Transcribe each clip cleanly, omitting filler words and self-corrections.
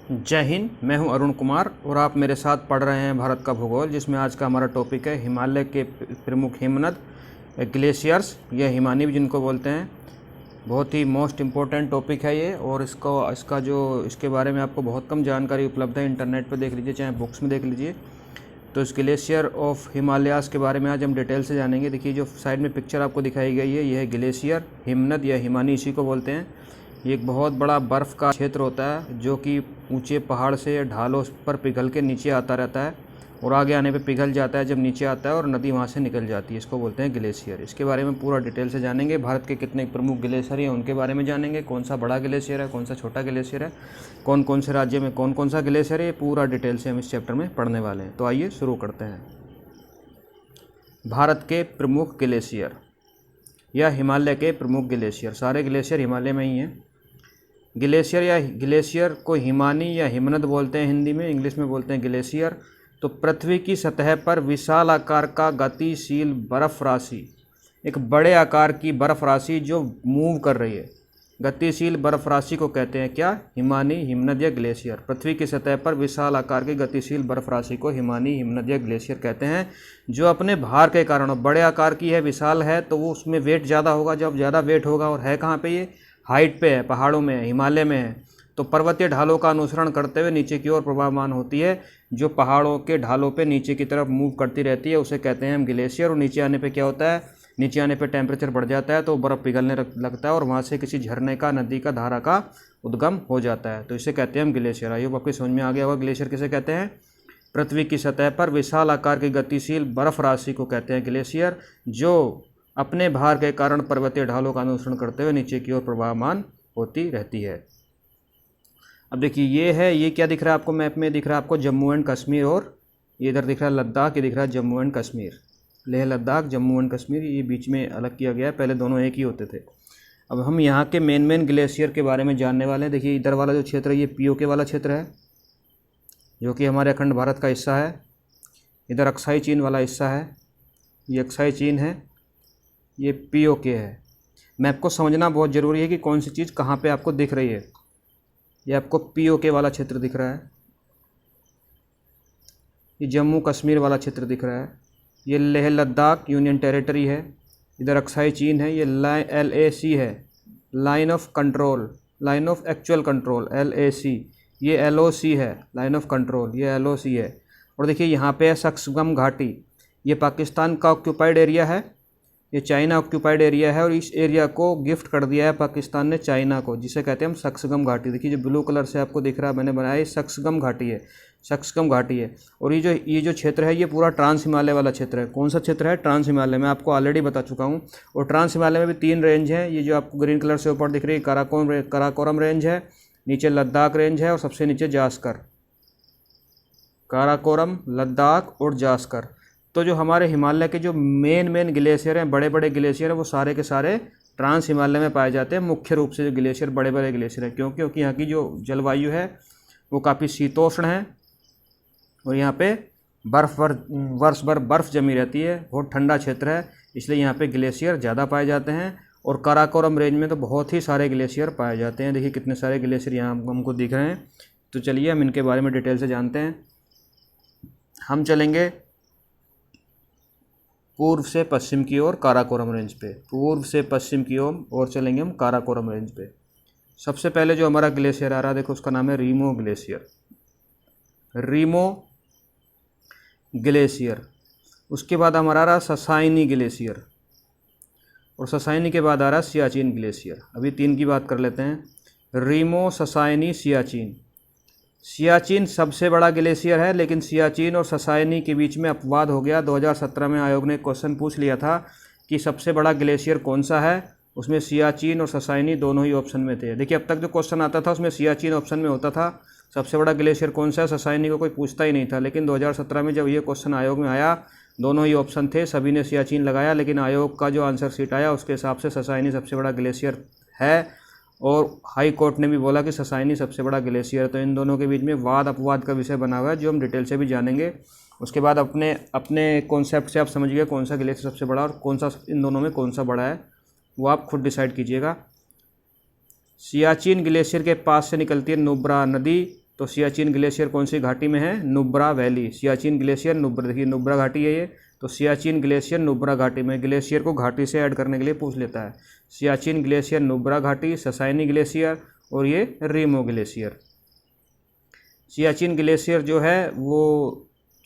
जय हिंद। मैं हूं अरुण कुमार और आप मेरे साथ पढ़ रहे हैं भारत का भूगोल, जिसमें आज का हमारा टॉपिक है हिमालय के प्रमुख हिमनद ग्लेशियर्स या हिमानी भी जिनको बोलते हैं। बहुत ही मोस्ट इम्पोर्टेंट टॉपिक है ये, और इसके बारे में आपको बहुत कम जानकारी उपलब्ध है। इंटरनेट पर देख लीजिए, चाहे बुक्स में देख लीजिए। तो इस ग्लेशियर ऑफ हिमालयाज़ के बारे में आज हम डिटेल से जानेंगे। देखिए, जो साइड में पिक्चर आपको दिखाई गई है, यह है ग्लेशियर हिमनद या हिमानी, इसी को बोलते हैं। ये एक बहुत बड़ा बर्फ़ का क्षेत्र होता है जो कि ऊंचे पहाड़ से ढालों पर पिघल के नीचे आता रहता है और आगे आने पे पिघल जाता है जब नीचे आता है और नदी वहाँ से निकल जाती है। इसको बोलते हैं ग्लेशियर। इसके बारे में पूरा डिटेल से जानेंगे। भारत के कितने प्रमुख ग्लेशियर हैं उनके बारे में जानेंगे। कौन सा बड़ा ग्लेशियर है, कौन सा छोटा ग्लेशियर है, कौन कौन से राज्य में कौन कौन सा ग्लेशियर है, ये पूरा डिटेल से हम इस चैप्टर में पढ़ने वाले हैं। तो आइए शुरू करते हैं। भारत के प्रमुख ग्लेशियर या हिमालय के प्रमुख ग्लेशियर। सारे ग्लेशियर हिमालय में ही हैं। ग्लेशियर को हिमानी या हिमनद बोलते हैं हिंदी में, इंग्लिश में बोलते हैं ग्लेशियर। तो पृथ्वी की सतह पर विशाल आकार का गतिशील बर्फ राशि, एक बड़े आकार की बर्फ राशि जो मूव कर रही है, गतिशील बर्फ राशि को कहते हैं क्या? हिमानी, हिमनद या ग्लेशियर। पृथ्वी की सतह पर विशाल आकार की गतिशील बर्फ राशि को हिमानी, हिमनद या ग्लेशियर कहते हैं, जो अपने भार के कारण बड़े आकार की है, विशाल है, तो वो उसमें वेट ज़्यादा होगा। जब ज़्यादा वेट होगा, और है कहाँ पे ये? हाइट पे है, पहाड़ों में है, हिमालय में है, तो पर्वतीय ढालों का अनुसरण करते हुए नीचे की ओर प्रवाहमान होती है। जो पहाड़ों के ढालों पे नीचे की तरफ मूव करती रहती है, उसे कहते हैं हम ग्लेशियर। और नीचे आने पे क्या होता है? नीचे आने पे टेम्परेचर बढ़ जाता है तो बर्फ़ पिघलने लगता है और वहाँ से किसी झरने का, नदी का, धारा का उद्गम हो जाता है। तो इसे कहते हैं हम ग्लेशियर। आइए आपकी समझ में आ गया होगा ग्लेशियर किसे कहते हैं। पृथ्वी की सतह पर विशाल आकार की गतिशील बर्फ राशि को कहते हैं ग्लेशियर, जो अपने भार के कारण पर्वतीय ढालों का अनुसरण करते हुए नीचे की ओर प्रवाहमान होती रहती है। अब देखिए, ये क्या दिख रहा है आपको? मैप में दिख रहा है आपको जम्मू एंड कश्मीर, और ये इधर दिख रहा है लद्दाख, ये दिख रहा है जम्मू एंड कश्मीर। लेह लद्दाख, जम्मू एंड कश्मीर, ये बीच में अलग किया गया है, पहले दोनों एक ही होते थे। अब हम यहाँ के मेन ग्लेशियर के बारे में जानने वाले हैं। देखिए, इधर वाला जो क्षेत्र है ये पीओके वाला क्षेत्र है, जो कि हमारे अखंड भारत का हिस्सा है। इधर अक्साई चीन वाला हिस्सा है, ये अक्साई चीन है, ये पीओके है। मैप को समझना बहुत ज़रूरी है कि कौन सी चीज़ कहाँ पे आपको दिख रही है। ये आपको पीओके वाला क्षेत्र दिख रहा है, ये जम्मू कश्मीर वाला क्षेत्र दिख रहा है, ये लेह लद्दाख यूनियन टेरिटरी है, इधर अक्साई चीन है, ये LAC है, line of control, line of actual control, LAC। ये LOC है, लाइन ऑफ कंट्रोल, ये LOC है। और देखिए यहाँ पे है सक्सगम घाटी, ये पाकिस्तान का ऑक्यूपाइड एरिया है, ये चाइना ऑक्यूपाइड एरिया है, और इस एरिया को गिफ्ट कर दिया है पाकिस्तान ने चाइना को, जिसे कहते हैं हम सक्सगम घाटी। देखिए, जो ब्लू कलर से आपको दिख रहा है, मैंने बनाया, ये सक्सगम घाटी है, सक्सगम घाटी है। और ये जो क्षेत्र है, ये पूरा ट्रांस हिमालय वाला क्षेत्र है। कौन सा क्षेत्र है? ट्रांस हिमालय। मैं आपको ऑलरेडी बता चुका हूँ। और ट्रांस हिमालय में भी 3 रेंज हैं। ये जो आपको ग्रीन कलर से ऊपर दिख रही है काराकोरम रेंज है, नीचे लद्दाख रेंज है, और सबसे नीचे जास्कर। काराकोरम, लद्दाख और जास्कर। तो जो हमारे हिमालय के जो मेन ग्लेशियर हैं, बड़े बड़े ग्लेशियर हैं, वो सारे के सारे ट्रांस हिमालय में पाए जाते हैं। मुख्य रूप से जो ग्लेशियर बड़े बड़े ग्लेशियर हैं, क्योंकि यहाँ की जो जलवायु है वो काफ़ी शीतोष्ण है, और यहाँ पे वर्ष भर बर्फ़ जमी रहती है। बहुत ठंडा क्षेत्र है, इसलिए यहाँ पे ग्लेशियर ज़्यादा पाए जाते हैं। और काराकोरम रेंज में तो बहुत ही सारे ग्लेशियर पाए जाते हैं। देखिए, कितने सारे ग्लेशियर यहाँ हमको दिख रहे हैं। तो चलिए हम इनके बारे में डिटेल से जानते हैं। हम चलेंगे पूर्व से पश्चिम की ओर काराकोरम रेंज पे, पूर्व से पश्चिम की ओर चलेंगे हम काराकोरम रेंज पे। सबसे पहले जो हमारा ग्लेशियर आ रहा है, देखो, उसका नाम है रीमो ग्लेशियर, रीमो ग्लेशियर। उसके बाद हमारा आ रहा ससाइनी ग्लेशियर, और ससाइनी के बाद आ रहा सियाचिन ग्लेशियर। अभी 3 की बात कर लेते हैं। रीमो, ससाइनी, सियाचिन। सियाचिन सबसे बड़ा ग्लेशियर है, लेकिन सियाचिन और ससाइनी के बीच में अपवाद हो गया। 2017 में आयोग ने क्वेश्चन पूछ लिया था कि सबसे बड़ा ग्लेशियर कौन सा है। उसमें सियाचिन और ससाइनी दोनों ही ऑप्शन में थे। देखिए, अब तक जो क्वेश्चन आता था उसमें सियाचिन ऑप्शन में होता था। सबसे बड़ा ग्लेशियर कौन सा है, ससाइनी को कोई पूछता ही नहीं था। लेकिन 2017 में जब ये क्वेश्चन आयोग में आया, दोनों ही ऑप्शन थे, सभी ने सियाचिन लगाया, लेकिन आयोग का जो आंसर शीट आया उसके हिसाब से ससाइनी सबसे बड़ा ग्लेशियर है। और हाई कोर्ट ने भी बोला कि ससाइनी सबसे बड़ा ग्लेशियर। तो इन दोनों के बीच में वाद अपवाद का विषय बना हुआ है, जो हम डिटेल से भी जानेंगे। उसके बाद अपने कॉन्सेप्ट से आप समझिए कौन सा ग्लेशियर सबसे बड़ा और कौन सा इन दोनों में कौन सा बड़ा है, वो आप खुद डिसाइड कीजिएगा। सियाचिन ग्लेशियर के पास से निकलती है नुब्रा नदी, तो सियाचिन ग्लेशियर कौन सी घाटी में है? नुब्रा वैली। सियाचिन ग्लेशियर नुब्रा, देखिए नुब्रा घाटी है ये, तो सियाचिन ग्लेशियर नुब्रा घाटी में। ग्लेशियर को घाटी से ऐड करने के लिए पूछ लेता है। सियाचिन ग्लेशियर नुब्रा घाटी, ससाइनी ग्लेशियर और ये रीमो ग्लेशियर। सियाचिन ग्लेशियर जो है वो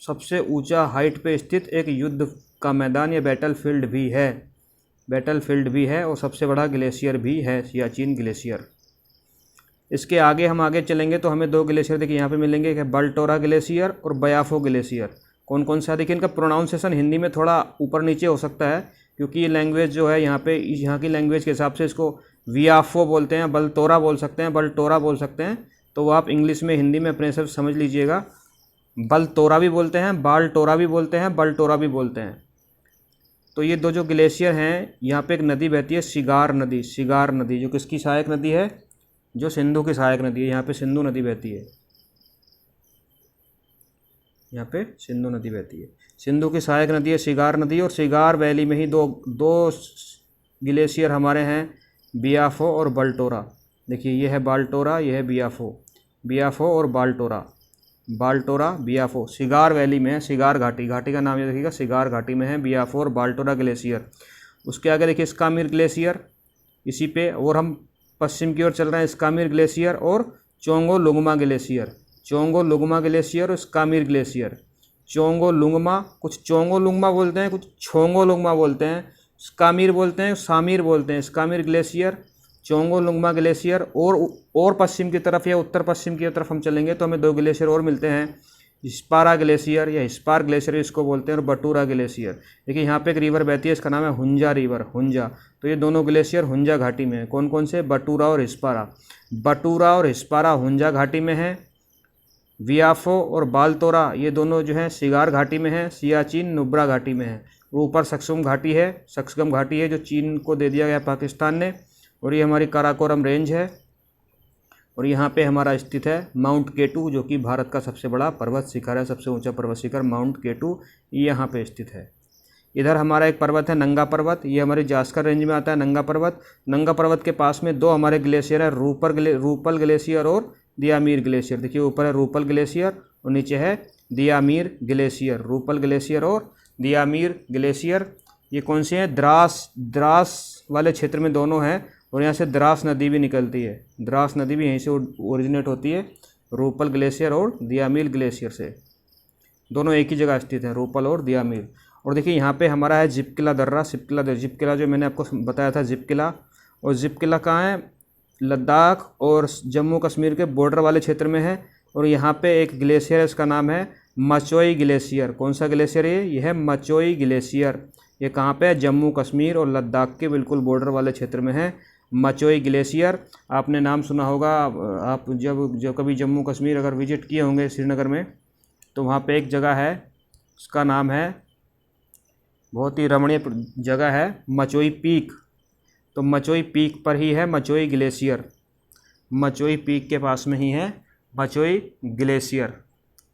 सबसे ऊंचा हाइट पे स्थित एक युद्ध का मैदान या बैटलफील्ड भी है, बैटलफील्ड भी है, और सबसे बड़ा ग्लेशियर भी है सियाचिन ग्लेशियर। इसके आगे हम आगे चलेंगे तो हमें दो ग्लेशियर देखिए यहाँ पे मिलेंगे, एक है बलटोरा ग्लेशियर और बयाफो ग्लेशियर। कौन कौन सा? देखिए इनका प्रोनाउंसिएशन हिंदी में थोड़ा ऊपर नीचे हो सकता है, क्योंकि ये लैंग्वेज जो है यहाँ पे, यहाँ की लैंग्वेज के हिसाब से इसको वियाफो बोलते हैं, बलतोरा बोल सकते हैं, बलटोरा बोल सकते हैं। तो वो आप इंग्लिश में हिंदी में अपने से समझ लीजिएगा। बलतोरा भी बोलते हैं, बालटोरा भी बोलते हैं, बलटोरा भी बोलते हैं। तो ये दो जो ग्लेशियर हैं, यहाँ पे एक नदी बहती है सिगार नदी, सिगार नदी, जो किसकी सहायक नदी है? जो सिंधु की सहायक नदी है। यहाँ पे सिंधु नदी बहती है, यहाँ पे सिंधु नदी बहती है, सिंधु की सहायक नदी है सिगार नदी। और सिगार वैली में ही दो ग्लेशियर हमारे हैं, बियाफो और बाल्टोरा। देखिए ये है बाल्टोरा, ये है बियाफो, बियाफो और बाल्टोरा, बाल्टोरा बियाफो सिगार वैली में है, सिगार घाटी, घाटी का नाम ये देखिएगा, सिगार घाटी में है बियाफो और बाल्टोरा ग्लेशियर। उसके आगे देखिए स्कामिर ग्लेशियर, इसी पे, और हम पश्चिम की ओर चल रहे हैं, स्कामिर ग्लेशियर और चोंगो लुंगमा ग्लेशियर, चोंगो लुंगमा ग्लेशियर और स्कामिर ग्लेशियर। चोंगो लुंगमा, कुछ चोंगो लुंगमा बोलते हैं, कुछ छोंगो लुंगमा बोलते हैं, स्कामिर बोलते हैं, सामिर बोलते हैं। स्कामिर ग्लेशियर, चोंगो लुंगमा ग्लेशियर, और पश्चिम की तरफ या उत्तर पश्चिम की तरफ हम चलेंगे तो हमें दो ग्लेशियर और मिलते हैं, स्पारा ग्लेशियर या स्पार ग्लेशियर इसको बोलते हैं, और बटूरा ग्लेशियर। देखिए यहाँ पे एक रिवर बहती है, इसका नाम है हुंजा रिवर, हुंजा। तो ये दोनों ग्लेशियर हुंजा घाटी में है। कौन कौन से? बटूरा और स्पारा, बटूरा और स्पारा हुंजा घाटी में है। वियाफो और बालतोरा ये दोनों जो हैं सिगार घाटी में है, सियाचिन नुब्रा घाटी में है। ऊपर सक्सुम घाटी है, सक्सगम घाटी है जो चीन को दे दिया गया पाकिस्तान ने, और ये हमारी काराकोरम रेंज है। और यहाँ पे हमारा स्थित है माउंट केटू, जो कि भारत का सबसे बड़ा पर्वत शिखर है, सबसे ऊंचा पर्वत शिखर माउंट केटू यहाँ पे स्थित है। इधर हमारा एक पर्वत है नंगा पर्वत, ये हमारे जास्कर रेंज में आता है नंगा पर्वत। नंगा पर्वत के पास में दो हमारे ग्लेशियर है, रूपल ग्लेशियर और दियामीर ग्लेशियर। देखिए ऊपर है रूपल ग्लेशियर और नीचे है दियामीर ग्लेशियर, रूपल ग्लेशियर और दियामीर ग्लेशियर। ये कौन से हैं? द्रास वाले क्षेत्र में दोनों हैं, और यहाँ से द्रास नदी भी निकलती है, द्रास नदी भी यहीं से ओरिजिनेट होती है, रूपल ग्लेशियर और दियामीर ग्लेशियर से। दोनों एक ही जगह स्थित हैं, रूपल और दियामीर। और देखिए यहाँ पे हमारा है जिपकिला दर्रा, जिपकिला जो मैंने आपको बताया था जिपकिला, और जिपकिला कहाँ है? लद्दाख और जम्मू कश्मीर के बॉर्डर वाले क्षेत्र में है। और यहाँ पे एक ग्लेशियर है, इसका नाम है मचोई ग्लेशियर। कौन सा ग्लेशियर है? यह है मचोई ग्लेशियर। ये कहाँ पे है? जम्मू कश्मीर और लद्दाख के बिल्कुल बॉर्डर वाले क्षेत्र में है मचोई ग्लेशियर। आपने नाम सुना होगा, आप जब कभी जम्मू कश्मीर अगर विजिट किए होंगे श्रीनगर में, तो वहाँ पे एक जगह है, उसका नाम है, बहुत ही रमणीय जगह है, मचोई पीक। तो मचोई पीक पर ही है मचोई ग्लेशियर, मचोई पीक के पास में ही है मचोई ग्लेशियर,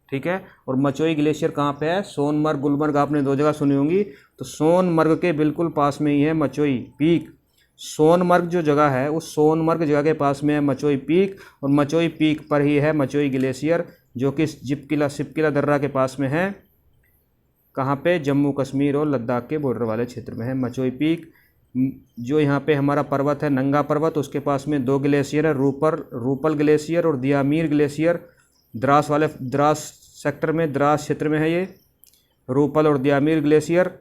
ठीक है। और मचोई ग्लेशियर कहाँ पे है? सोनमर्ग, गुलमर्ग आपने दो जगह सुनी होंगी, तो सोनमर्ग के बिल्कुल पास में ही है मचोई पीक। सोनमर्ग जो जगह है उस सोनमर्ग जगह के पास में है मचोई पीक, और मचोई पीक पर ही है मचोई ग्लेशियर, जो कि सिपकिला दर्रा के पास में है। कहाँ पे? जम्मू कश्मीर और लद्दाख के बॉर्डर वाले क्षेत्र में है मचोई पीक। जो यहाँ पे हमारा पर्वत है नंगा पर्वत, उसके पास में दो ग्लेशियर है, रूपल ग्लेशियर और दियामीर ग्लेशियर। द्रास सेक्टर में, द्रास क्षेत्र में है ये रूपल और दियामीर ग्लेशियर।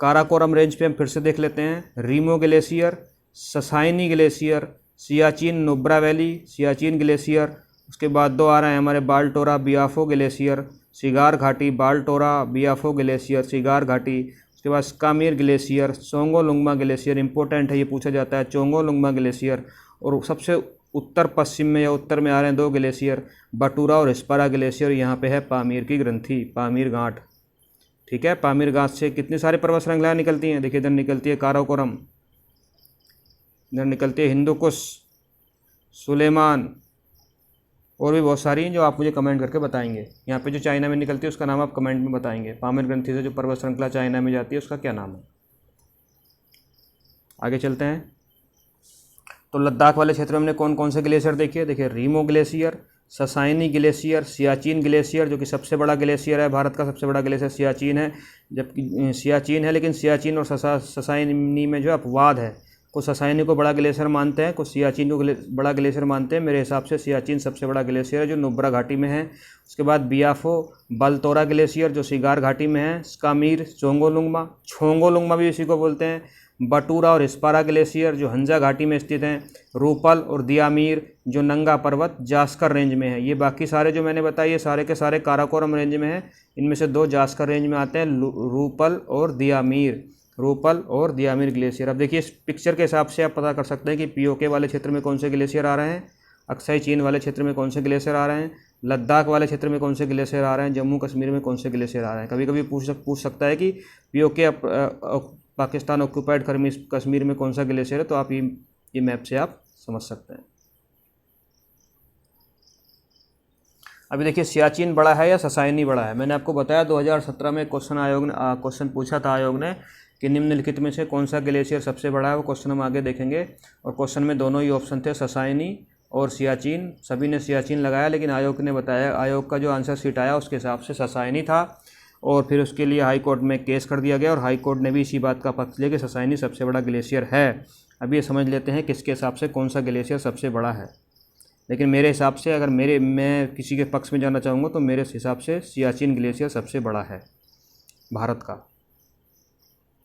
काराकोरम रेंज पे हम फिर से देख लेते हैं, Rimo glacier, Sasaini glacier, Siachen Nubra valley, Siachen glacier. उसके बाद दो आ रहे हैं हमारे बाल्टोरा बियाफो ग्लेशियर, सिगार घाटी, बाल्टोरा बियाफो ग्लेशियर, सिगार घाटी। उसके बाद स्कामिर ग्लेशियर, चोंगो लुंगमा ग्लेशियर, इंपॉर्टेंट है, ये पूछा जाता है, चोंगो लुंगमा ग्लेशियर। और सबसे उत्तर पश्चिम में या उत्तर में आ रहे हैं दो ग्लेशियर, बटूरा और स्पारा ग्लेशियर। यहाँ पे है पामीर की ग्रंथि, पामीर घाट, ठीक है। पामीर घाट से कितनी सारी पर्वत श्रृंखलाएँ निकलती हैं? देखिए इधर निकलती है काराकोरम, इधर निकलती है हिंदुकुश, सुलेमान, और भी बहुत सारी हैं जो आप मुझे कमेंट करके बताएंगे। यहाँ पे जो चाइना में निकलती है उसका नाम आप कमेंट में बताएंगे। पामीर ग्रंथि से जो पर्वत श्रृंखला चाइना में जाती है उसका क्या नाम है? आगे चलते हैं। तो लद्दाख वाले क्षेत्र में हमने कौन कौन से ग्लेशियर देखे? देखिए Rimo glacier, Sasaini glacier, Siachen glacier जो कि सबसे बड़ा ग्लेशियर है, भारत का सबसे बड़ा ग्लेशियर सियाचिन है, जबकि सियाचिन है, लेकिन सियाचिन और ससाइनी में जो अपवाद है, कुछ ससाइनी को बड़ा ग्लेशियर मानते हैं, कुछ सियाचिन को बड़ा ग्लेशियर मानते हैं। मेरे हिसाब से सियाचिन सबसे बड़ा ग्लेशियर है जो नुब्रा घाटी में है। उसके बाद बियाफो बलतोरा ग्लेशियर जो सिगार घाटी में है, स्कामीर, छोंगोलुंगमा भी इसी को बोलते हैं, बटूरा और हिस्पारा ग्लेशियर जो हंजा घाटी में स्थित हैं, रूपल और दियामीर जो नंगा पर्वत जास्कर रेंज में है। ये बाकी सारे जो मैंने बताए ये सारे के सारे काराकोरम रेंज में हैं, इनमें से 2 जास्कर रेंज में आते हैं, रूपल और दियामीर ग्लेशियर। अब देखिए इस पिक्चर के हिसाब से आप पता कर सकते हैं कि पीओके वाले क्षेत्र में कौन से ग्लेशियर आ रहे हैं, अक्साई चीन वाले क्षेत्र में कौन से ग्लेशियर आ रहे हैं, लद्दाख वाले क्षेत्र में कौन से ग्लेशियर आ रहे हैं, जम्मू कश्मीर में कौन से ग्लेशियर आ रहे हैं। कभी कभी पूछ सकता है कि पीओके पाकिस्तान ऑक्यूपाइड कश्मीर में कौन सा ग्लेशियर है, तो आप ये मैप से आप समझ सकते हैं। अभी देखिए सियाचिन बड़ा है या ससाइनी बड़ा है। मैंने आपको बताया 2017 में क्वेश्चन पूछा था आयोग ने कि निम्नलिखित में से कौन सा ग्लेशियर सबसे बड़ा है। वो क्वेश्चन हम आगे देखेंगे, और क्वेश्चन में दोनों ही ऑप्शन थे, ससाइनी और सियाचिन। सभी ने सियाचिन लगाया, लेकिन आयोग ने बताया, आयोग का जो आंसर शीट आया उसके हिसाब से ससाइनी था, और फिर उसके लिए हाई कोर्ट में केस कर दिया गया, और हाई कोर्ट ने भी इसी बात का पक्ष लिया कि ससाइनी सबसे बड़ा ग्लेशियर है। अब ये समझ लेते हैं किसके हिसाब से कौन सा ग्लेशियर सबसे बड़ा है। लेकिन मेरे हिसाब से अगर मैं किसी के पक्ष में जाना चाहूँगा तो मेरे हिसाब से सियाचिन ग्लेशियर सबसे बड़ा है भारत का।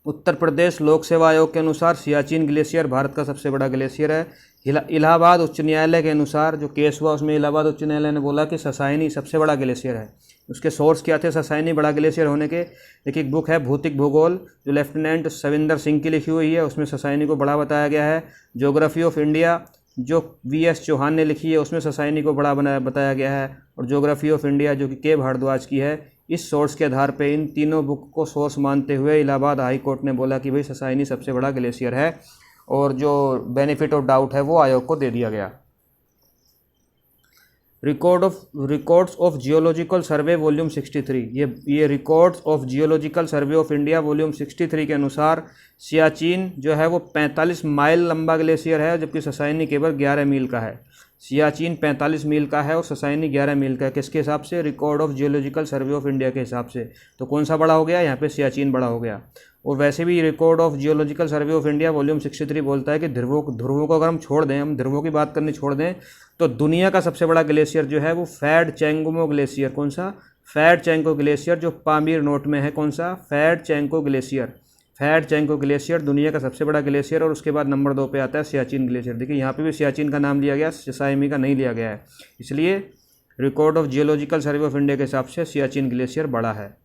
उत्तर प्रदेश लोक सेवा आयोग के अनुसार सियाचिन ग्लेशियर भारत का सबसे बड़ा ग्लेशियर है। इलाहाबाद उच्च न्यायालय के अनुसार जो केस हुआ उसमें इलाहाबाद उच्च न्यायालय ने बोला कि ससाइनी सबसे बड़ा ग्लेशियर है। उसके सोर्स क्या थे ससाइनी बड़ा ग्लेशियर होने के? देखिए एक बुक है भौतिक भूगोल जो लेफ्टिनेंट सविंदर सिंह की लिखी हुई है, उसमें ससाइनी को बड़ा बताया गया है। ज्योग्राफी ऑफ इंडिया जो वीएस चौहान ने लिखी है उसमें ससाइनी को बड़ा बताया गया है। और ज्योग्राफी ऑफ इंडिया जो कि के भारद्वाज की है, इस सोर्स के आधार पे इन तीनों बुक को सोर्स मानते हुए इलाहाबाद हाई कोर्ट ने बोला कि भाई ससाइनी सबसे बड़ा ग्लेशियर है, और जो बेनिफिट ऑफ डाउट है वो आयोग को दे दिया गया। Records of geological survey volume 63, ये records of geological survey of India volume 63 के अनुसार सियाचिन जो है वो 45 माइल लंबा ग्लेशियर है, जबकि ससाइनी केवल 11 मील का है। सियाचिन 45 मील का है और ससाइनी 11 मील का है। किसके हिसाब से? Record of geological survey of India के हिसाब से। तो कौन सा बड़ा हो गया? यहाँ पे सियाचिन बड़ा हो गया। और वैसे भी record of geological survey of India volume 63 बोलता है कि ध्रुवों को अगर हम छोड़ दें, हम ध्रुवों की बात करनी छोड़ दें, तो दुनिया का सबसे बड़ा ग्लेशियर जो है वो फैट चेंगमो ग्लेशियर। कौन सा? फैट चेंको ग्लेशियर जो पामीर नोट में है। कौन सा? फैट चेंको ग्लेशियर दुनिया का सबसे बड़ा ग्लेशियर। और उसके बाद नंबर 2 पे आता है सियाचिन ग्लेशियर। देखिए यहाँ पे भी सियाचिन का नाम लिया गया, ससाइनी का नहीं लिया गया है, इसलिए record of geological survey of India के हिसाब से सियाचिन ग्लेशियर बड़ा है।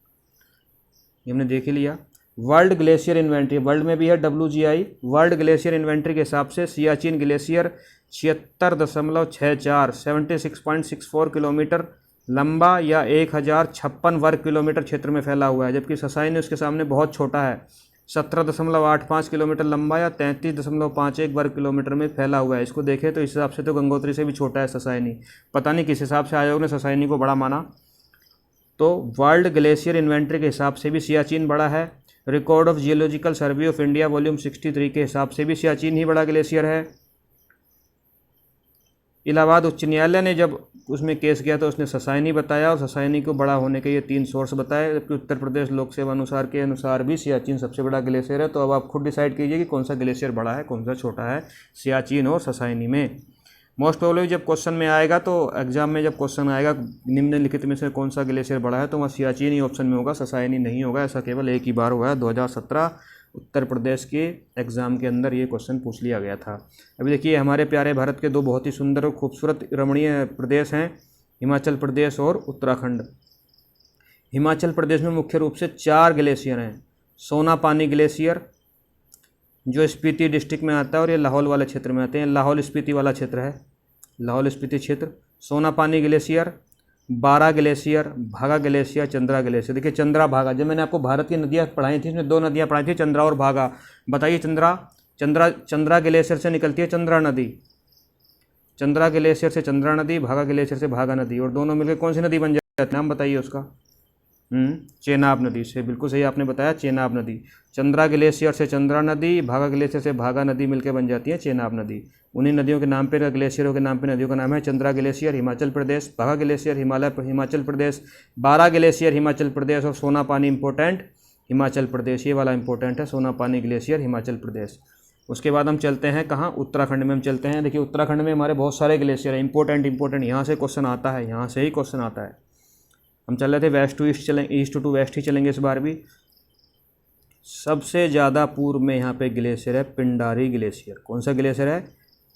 ये हमने देख ही लिया। वर्ल्ड ग्लेशियर इन्वेंट्री, वर्ल्ड में भी है WGI, वर्ल्ड ग्लेशियर इन्वेंट्री के हिसाब से सियाचिन ग्लेशियर 76.64 76.64 किलोमीटर लंबा या 1056 वर्ग किलोमीटर क्षेत्र में फैला हुआ है, जबकि ससाइनी उसके सामने बहुत छोटा है, 17.85 किलोमीटर लंबा या 33.51 वर्ग किलोमीटर में फैला हुआ है। इसको देखें तो इस हिसाब से तो गंगोत्री से भी छोटा है ससाइनी। पता नहीं किस हिसाब से आयोग ने ससाइनी को बड़ा माना। तो वर्ल्ड ग्लेशियर इन्वेंट्री के हिसाब से भी सियाचिन बड़ा है। Record of geological survey of India volume 63 के हिसाब से भी सियाचिन ही बड़ा ग्लेशियर है। इलाहाबाद उच्च न्यायालय ने जब उसमें केस किया तो उसने ससाइनी बताया, और ससाइनी को बड़ा होने के ये 3 सोर्स बताए, जबकि उत्तर प्रदेश लोक सेवा के अनुसार भी सियाचिन सबसे बड़ा ग्लेशियर है। तो अब आप खुद डिसाइड कीजिए कि कौन सा ग्लेशियर बड़ा है, कौन सा छोटा है, सियाचिन और ससाइनी में। मोस्ट प्रोबेबली जब क्वेश्चन में आएगा, तो एग्जाम में जब क्वेश्चन आएगा निम्नलिखित में से कौन सा ग्लेशियर बड़ा है, तो वहाँ सियाचिन ही ऑप्शन में होगा, ससाइनी नहीं होगा। ऐसा केवल एक ही बार हुआ है, 2017 उत्तर प्रदेश के एग्ज़ाम के अंदर ये क्वेश्चन पूछ लिया गया था। अभी देखिए हमारे प्यारे भारत के 2 बहुत ही सुंदर और खूबसूरत रमणीय प्रदेश हैं, हिमाचल प्रदेश और उत्तराखंड। हिमाचल प्रदेश में मुख्य रूप से 4 ग्लेशियर हैं। सोनापानी ग्लेशियर जो स्पीति डिस्ट्रिक्ट में आता है, और ये लाहौल वाले क्षेत्र में आते हैं, लाहौल स्पीति वाला क्षेत्र है, लाहौल स्पीति क्षेत्र। सोनापानी ग्लेशियर, बारा ग्लेशियर, भागा ग्लेशियर, चंद्रा ग्लेशियर। देखिए चंद्रा भागा, जब मैंने आपको भारत की नदियाँ पढ़ाई थी इसमें 2 नदियाँ पढ़ाई थी, चंद्रा और भागा। बताइए चंद्रा ग्लेशियर से निकलती है चंद्रा नदी, चंद्रा ग्लेशियर से चंद्रा नदी, भागा ग्लेशियर से भागा नदी, और दोनों मिलकर कौन सी नदी बन जाती है? नाम बताइए उसका। चेनाब नदी से, बिल्कुल सही आपने बताया, चेनाब नदी। चंद्रा ग्लेशियर से चंद्रा नदी, भागा ग्लेशियर से भागा नदी मिलकर बन जाती है चेनाब नदी। उन्हीं नदियों के नाम पे, ग्लेशियरों के नाम पे नदियों का नाम है चंद्रा ग्लेशियर हिमाचल प्रदेश, भागा ग्लेशियर हिमाचल प्रदेश, बारा ग्लेशियर हिमाचल प्रदेश और सोना पानी इंपॉर्टेंट हिमाचल प्रदेश। ये वाला इंपॉर्टेंट है, सोना पानी ग्लेशियर हिमाचल प्रदेश। उसके बाद हम चलते हैं कहाँ, उत्तराखंड में हम चलते हैं। देखिए उत्तराखंड में हमारे बहुत सारे ग्लेशियर हैं, इंपॉर्टेंट यहाँ से क्वेश्चन आता है, यहाँ से ही क्वेश्चन आता है। हम चल रहे थे वेस्ट टू ईस्ट, चलेंगे ईस्ट टू वेस्ट ही चलेंगे इस बार भी। सबसे ज़्यादा पूर्व में यहाँ पे ग्लेशियर है पिंडारी ग्लेशियर। कौन सा ग्लेशियर है?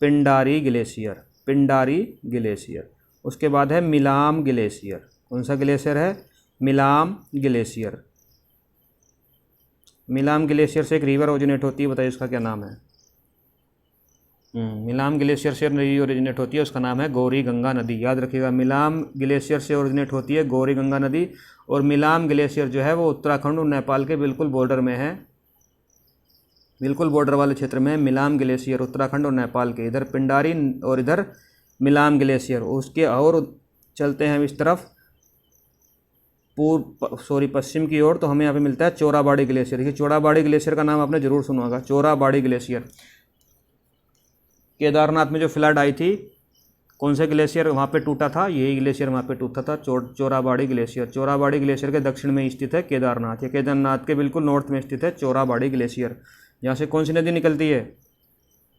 Pindari glacier, Pindari glacier. उसके बाद है मिलाम ग्लेशियर। कौन सा ग्लेशियर है? मिलाम ग्लेशियर। मिलाम ग्लेशियर से एक रिवर ओरिजिनेट होती है, बताइए उसका क्या नाम है? मिलाम ग्लेशियर से नदी ओरिजिनेट होती है, उसका नाम है गौरी गंगा नदी। याद रखिएगा, मिलाम ग्लेशियर से ओरिजिनेट होती है गौरी गंगा नदी। और मिलाम ग्लेशियर जो है वो उत्तराखंड और नेपाल के बिल्कुल बॉर्डर में है, बिल्कुल बॉर्डर वाले क्षेत्र में है मिलाम ग्लेशियर, उत्तराखंड और नेपाल के। इधर पिंडारी और इधर मिलाम ग्लेशियर। उसके और चलते हैं हम इस तरफ पश्चिम की ओर, तो हमें यहाँ पे मिलता है चोराबाड़ी ग्लेशियर। देखिए चोराबाड़ी ग्लेशियर का नाम आपने जरूर सुना होगा, चोराबाड़ी ग्लेशियर। केदारनाथ में जो फ्लड आई थी, कौन से ग्लेशियर वहाँ पे टूटा था? यही ग्लेशियर वहाँ पे टूटा था, चोराबाड़ी ग्लेशियर। चोराबाड़ी ग्लेशियर के दक्षिण में स्थित है केदारनाथ, या केदारनाथ के बिल्कुल नॉर्थ में स्थित है चोराबाड़ी ग्लेशियर। यहाँ से कौन सी नदी निकलती है?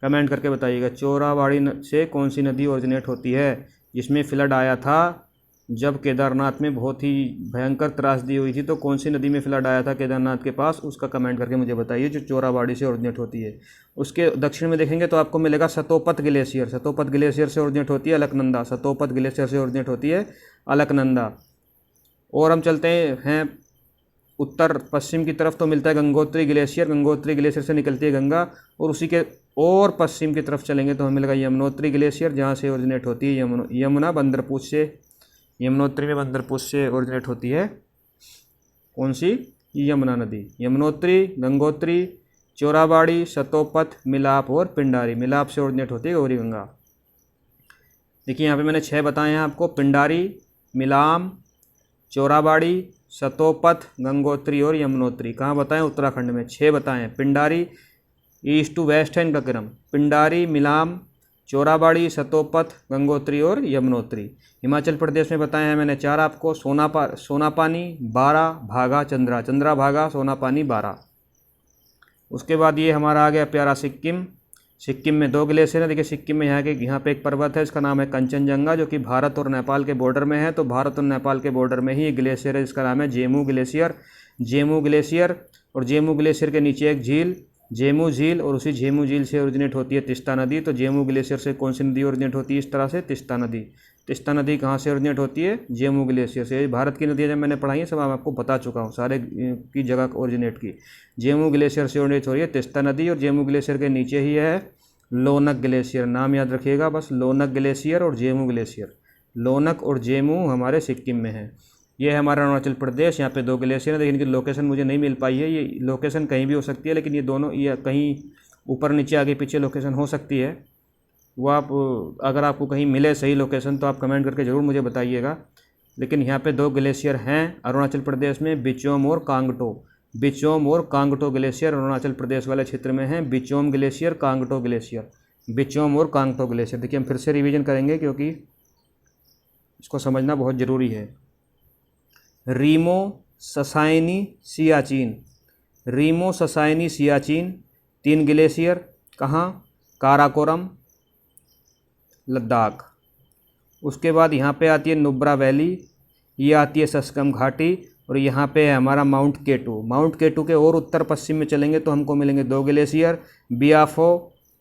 कमेंट करके बताइएगा। चोराबाड़ी से कौन सी नदी ओरिजिनेट होती है? जिसमें फ्लड आया था जब केदारनाथ में बहुत ही भयंकर त्रासदी हुई थी, तो कौन सी नदी में फ्लड आया था केदारनाथ के पास, उसका कमेंट करके मुझे बताइए, जो चोराबाड़ी से ओरिजिनेट होती है। उसके दक्षिण में देखेंगे तो आपको मिलेगा सतोपत ग्लेशियर। सतोपत ग्लेशियर से ओरिजिनेट होती है अलकनंदा। सतोपत ग्लेशियर से ओरिजिनेट होती है अलकनंदा। और हम चलते हैं उत्तर पश्चिम की तरफ, तो मिलता है गंगोत्री ग्लेशियर। गंगोत्री ग्लेशियर से निकलती है गंगा। और उसी के और पश्चिम की तरफ चलेंगे तो हमें मिलेगा यमुनोत्री ग्लेशियर, जहाँ से ओरिजिनेट होती है यमुना बंदरपूछ से। यमुनोत्री में बंदरपूछ से ओरिजिनेट होती है कौन सी? यमुना नदी। यमुनोत्री, गंगोत्री, चोराबाड़ी, सतोपत, मिलाप और पिंडारी। मिलाप से ओरिजिनेट होती है गौरी गंगा। देखिए यहाँ पे मैंने 6 बताए हैं आपको, पिंडारी, मिलाम, चोराबाड़ी, सतोपत, गंगोत्री और यमुनोत्री। कहाँ बताएं? उत्तराखंड में 6 बताएं। पिंडारी ईस्ट टू वेस्ट है इनका क्रम, पिंडारी, मिलाम, चोराबाड़ी, सतोपत, गंगोत्री और यमुनोत्री। हिमाचल प्रदेश में बताए हैं मैंने 4 आपको, सोनापानी, बारा, भागा, चंद्रा। चंद्रा, भागा, सोनापानी, बारा। उसके बाद ये हमारा आ गया प्यारा सिक्किम। सिक्किम में 2 ग्लेशियर है। देखिए सिक्किम में यहाँ पे एक पर्वत है, इसका नाम है कंचनजंगा, जो कि भारत और नेपाल के बॉर्डर में है। तो भारत और नेपाल के बॉर्डर में ही एक ग्लेशियर है, जिसका नाम है जेमू ग्लेशियर। जेमू ग्लेशियर। और जेमू ग्लेशियर के नीचे एक झील, जेमू झील, और उसी जेमू झील से ओरिजिनेट होती है तिस्ता नदी। तो जेमू ग्लेशियर से कौन सी नदी ओरिजिनेट होती है? इस तरह से तिस्ता नदी। तिस्ता नदी कहाँ से ओरिजिनेट होती है? जेमू ग्लेशियर से। भारत की नदियाँ जब मैंने पढ़ाई है सब आपको बता चुका हूँ, सारे की जगह ओरिजिनेट की। जेमू ग्लेशियर से ओरिजिनेट हो रही है तिस्ता नदी। और जेमू ग्लेशियर के नीचे ही है लोनक ग्लेशियर। नाम याद रखिएगा बस, लोनक ग्लेशियर और जेमू ग्लेशियर। लोनक और जेमू हमारे सिक्किम में है। ये है हमारा अरुणाचल प्रदेश। यहाँ पे 2 ग्लेशियर है, लेकिन इनकी लोकेशन मुझे नहीं मिल पाई है। ये लोकेशन कहीं भी हो सकती है, लेकिन ये दोनों ये कहीं ऊपर नीचे आगे पीछे लोकेशन हो सकती है। वो आप अगर आपको कहीं मिले सही लोकेशन तो आप कमेंट करके ज़रूर मुझे बताइएगा। लेकिन यहाँ पे 2 ग्लेशियर हैं अरुणाचल प्रदेश में, बिचोम और कांगटो। बिचोम और कांगटो ग्लेशियर अरुणाचल प्रदेश वाले क्षेत्र में हैं। बिचोम ग्लेशियर, कांगटो ग्लेशियर, बिचोम और कांगटो ग्लेशियर। देखिए हम फिर से रिवीजन करेंगे क्योंकि इसको समझना बहुत ज़रूरी है। रीमो, ससाइनी, सियाचिन। रीमो, ससाइनी, सियाचिन 3 ग्लेशियर। कहाँ? काराकोरम, लद्दाख। उसके बाद यहाँ पे आती है नुब्रा वैली, ये आती है सस्कम घाटी, और यहाँ पे है हमारा माउंट केटू। माउंट केटू के और उत्तर पश्चिम में चलेंगे तो हमको मिलेंगे 2 ग्लेशियर, बियाफो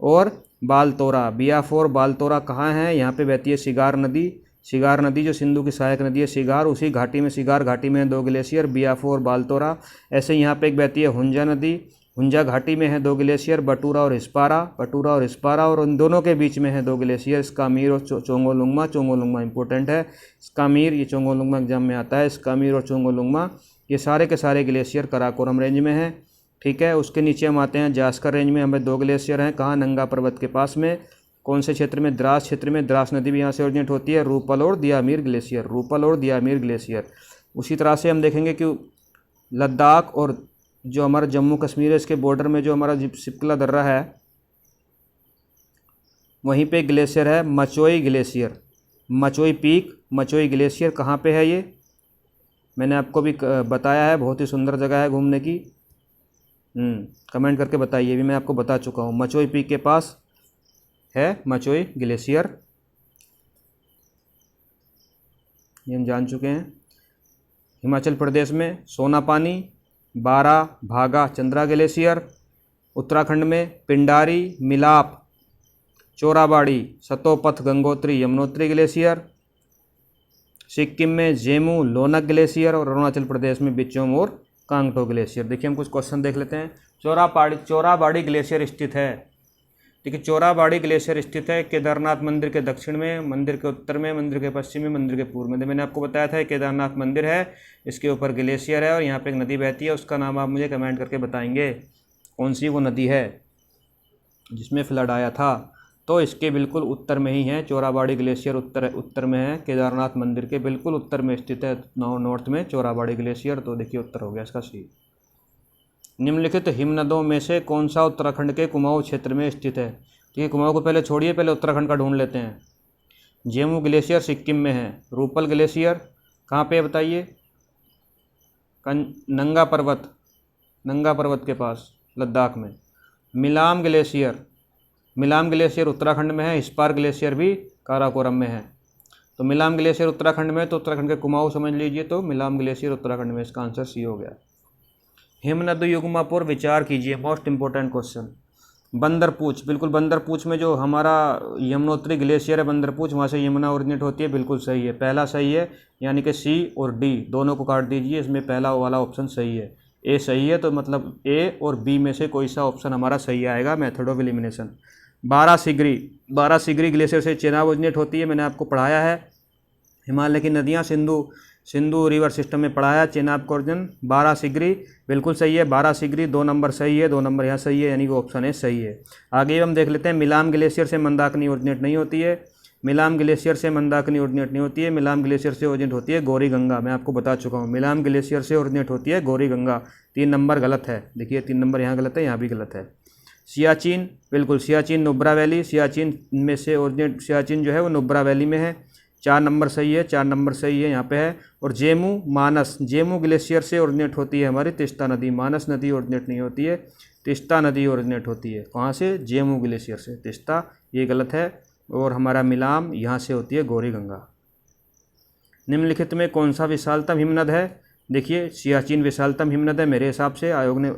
और बालतोरा। बियाफो और बालतोरा कहाँ हैं? यहाँ पे बहती है सिगार नदी। सिगार नदी जो सिंधु की सहायक नदी है सिगार, उसी घाटी में, सिगार घाटी में 2 ग्लेशियर, बियाफो और बालतोरा। ऐसे यहाँ पे एक बहती है हुंजा नदी, हुंजा घाटी में है 2 ग्लेशियर, बटूरा और हिस्पारा, बटूरा और हिस्पारा। और उन दोनों के बीच में है 2 ग्लेशियर, स्कामीर और चोंगोलुंगमा। चोंगोलुंगमा इंपॉर्टेंट है, स्कामीर, ये चोंगोलुंगमा एग्जाम में आता है। स्कामीर और चोंगोलुंगमा ये सारे के सारे ग्लेशियर कराकोरम रेंज में है। ठीक है, उसके नीचे हम आते हैं जास्कर रेंज में, हमें 2 ग्लेशियर हैं। कहाँ? नंगा पर्वत के पास में। कौन से क्षेत्र में? द्रास क्षेत्र में। द्रास नदी भी यहाँ से ओरिजिनेट होती है। रूपल और दियामीर ग्लेशियर, रूपल और दियामीर ग्लेशियर। उसी तरह से हम देखेंगे कि लद्दाख और जो हमारा जम्मू कश्मीर है इसके बॉर्डर में जो हमारा सिपला दर्रा है वहीं पे ग्लेशियर है मचोई ग्लेशियर, मचोई पीक, मचोई ग्लेशियर कहाँ पे है ये मैंने आपको भी बताया है, बहुत ही सुंदर जगह है घूमने की। कमेंट करके बताइए, भी मैं आपको बता चुका हूँ। मचोई पीक के पास है मचोई ग्लेशियर, ये हम जान चुके हैं। हिमाचल प्रदेश में सोनापानी, बारा भागा चंद्रा ग्लेशियर, उत्तराखंड में पिंडारी, मिलाप, चोराबाड़ी, सतोपथ, गंगोत्री, यमुनोत्री ग्लेशियर, सिक्किम में जेमू लोनक ग्लेशियर और अरुणाचल प्रदेश में बिचोम और कांगटो ग्लेशियर। देखिए हम कुछ क्वेश्चन देख लेते हैं। चोराबाड़ी ग्लेशियर स्थित है, देखिए चोराबाड़ी ग्लेशियर स्थित है केदारनाथ मंदिर के दक्षिण में, मंदिर के उत्तर में, मंदिर के पश्चिम में, मंदिर के पूर्व में। मैंने आपको बताया था केदारनाथ मंदिर है, इसके ऊपर ग्लेशियर है और यहाँ पे एक नदी बहती है, उसका नाम आप मुझे कमेंट करके बताएंगे कौन सी वो नदी है जिसमें फ्लड आया था। तो इसके बिल्कुल उत्तर में ही है चोराबाड़ी ग्लेशियर, उत्तर में है, केदारनाथ मंदिर के बिल्कुल उत्तर में स्थित है, नॉर्थ में चोराबाड़ी ग्लेशियर। तो देखिए उत्तर हो गया इसका सी। निम्नलिखित हिमनदों में से कौन सा उत्तराखंड के कुमाऊं क्षेत्र में स्थित है। ठीक है, कुमाऊं को पहले छोड़िए, पहले उत्तराखंड का ढूंढ लेते हैं। जेमू ग्लेशियर सिक्किम में है, रूपल ग्लेशियर कहाँ पे बताइए, नंगा पर्वत के पास लद्दाख में। मिलाम ग्लेशियर उत्तराखंड में है, हिस्पार ग्लेशियर भी काराकोरम में है। तो मिलाम ग्लेशियर उत्तराखंड में, तो उत्तराखंड के कुमाऊं समझ लीजिए, तो मिलाम ग्लेशियर उत्तराखंड में, इसका आंसर सी हो गया। हिमनद युग्मा पर विचार कीजिए, मोस्ट इंपॉर्टेंट क्वेश्चन। बंदरपूछ, बिल्कुल बंदरपूछ में जो हमारा यमुनोत्री ग्लेशियर है बंदरपूछ, वहाँ से यमुना ओरिजिनेट होती है, बिल्कुल सही है, पहला सही है, यानी कि सी और डी दोनों को काट दीजिए, इसमें पहला वाला ऑप्शन सही है, ए सही है, तो मतलब ए और बी में से कोई सा ऑप्शन हमारा सही आएगा, मेथड ऑफ एलिमिनेशन। बारासिगरी ग्लेशियर से चेनाब ओरिजिनेट होती है, मैंने आपको पढ़ाया है। हिमालय की नदियाँ सिंधु रिवर सिस्टम में पढ़ाया, चेनाब का ओरिजिन बारासिगरी बिल्कुल सही है, बारासिगरी 2 नंबर सही है, 2 नंबर यहाँ सही है, यानी कि ऑप्शन ए सही है। आगे हम देख लेते हैं, मिलाम ग्लेशियर से मंदाकिनी ओरिजिनेट नहीं होती है, मिलाम ग्लेशियर से मंदाकिनी ओरिजिनेट नहीं होती है, मिलाम ग्लेशियर से ओरिजिनेट होती है गौरी गंगा, मैं आपको बता चुका हूँ, मिलाम ग्लेशियर से ओरिजिनेट होती है गौरी गंगा। 3 नंबर गलत है, देखिए 3 नंबर यहाँ गलत है, यहाँ भी गलत है। सियाचिन, बिल्कुल सियाचिन नुब्रा वैली, सियाचिन में से ओरिजिनेट, सियाचिन जो है वो नुब्रा वैली में है, 4 नंबर सही है, 4 नंबर सही है यहाँ पे है। और जेमू ग्लेशियर से ओरिजिनेट होती है हमारी तिस्ता नदी, मानस नदी ओरिजिनेट नहीं होती है, तिस्ता नदी ओरिजिनेट होती है। कहाँ से, जेमू ग्लेशियर से, तिस्ता ये गलत है। और हमारा मिलाम यहाँ से होती है गौरी गंगा। निम्नलिखित में कौन सा विशालतम हिमनद है, देखिए सियाचिन विशालतम हिमनद है मेरे हिसाब से, आयोग ने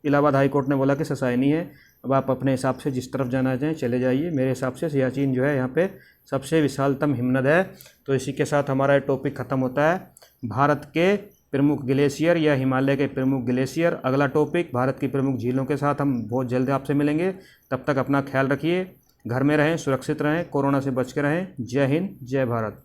इलाहाबाद हाई कोर्ट ने बोला कि ससाइनी है, अब आप अपने हिसाब से जिस तरफ जाना चाहें चले जाइए, मेरे हिसाब से सियाचिन जो है यहाँ पे सबसे विशालतम हिमनद है। तो इसी के साथ हमारा ये टॉपिक ख़त्म होता है, भारत के प्रमुख ग्लेशियर या हिमालय के प्रमुख ग्लेशियर। अगला टॉपिक भारत की प्रमुख झीलों के साथ हम बहुत जल्द आपसे मिलेंगे, तब तक अपना ख्याल रखिए, घर में रहें, सुरक्षित रहें, कोरोना से बच के रहें। जय हिंद, जय भारत।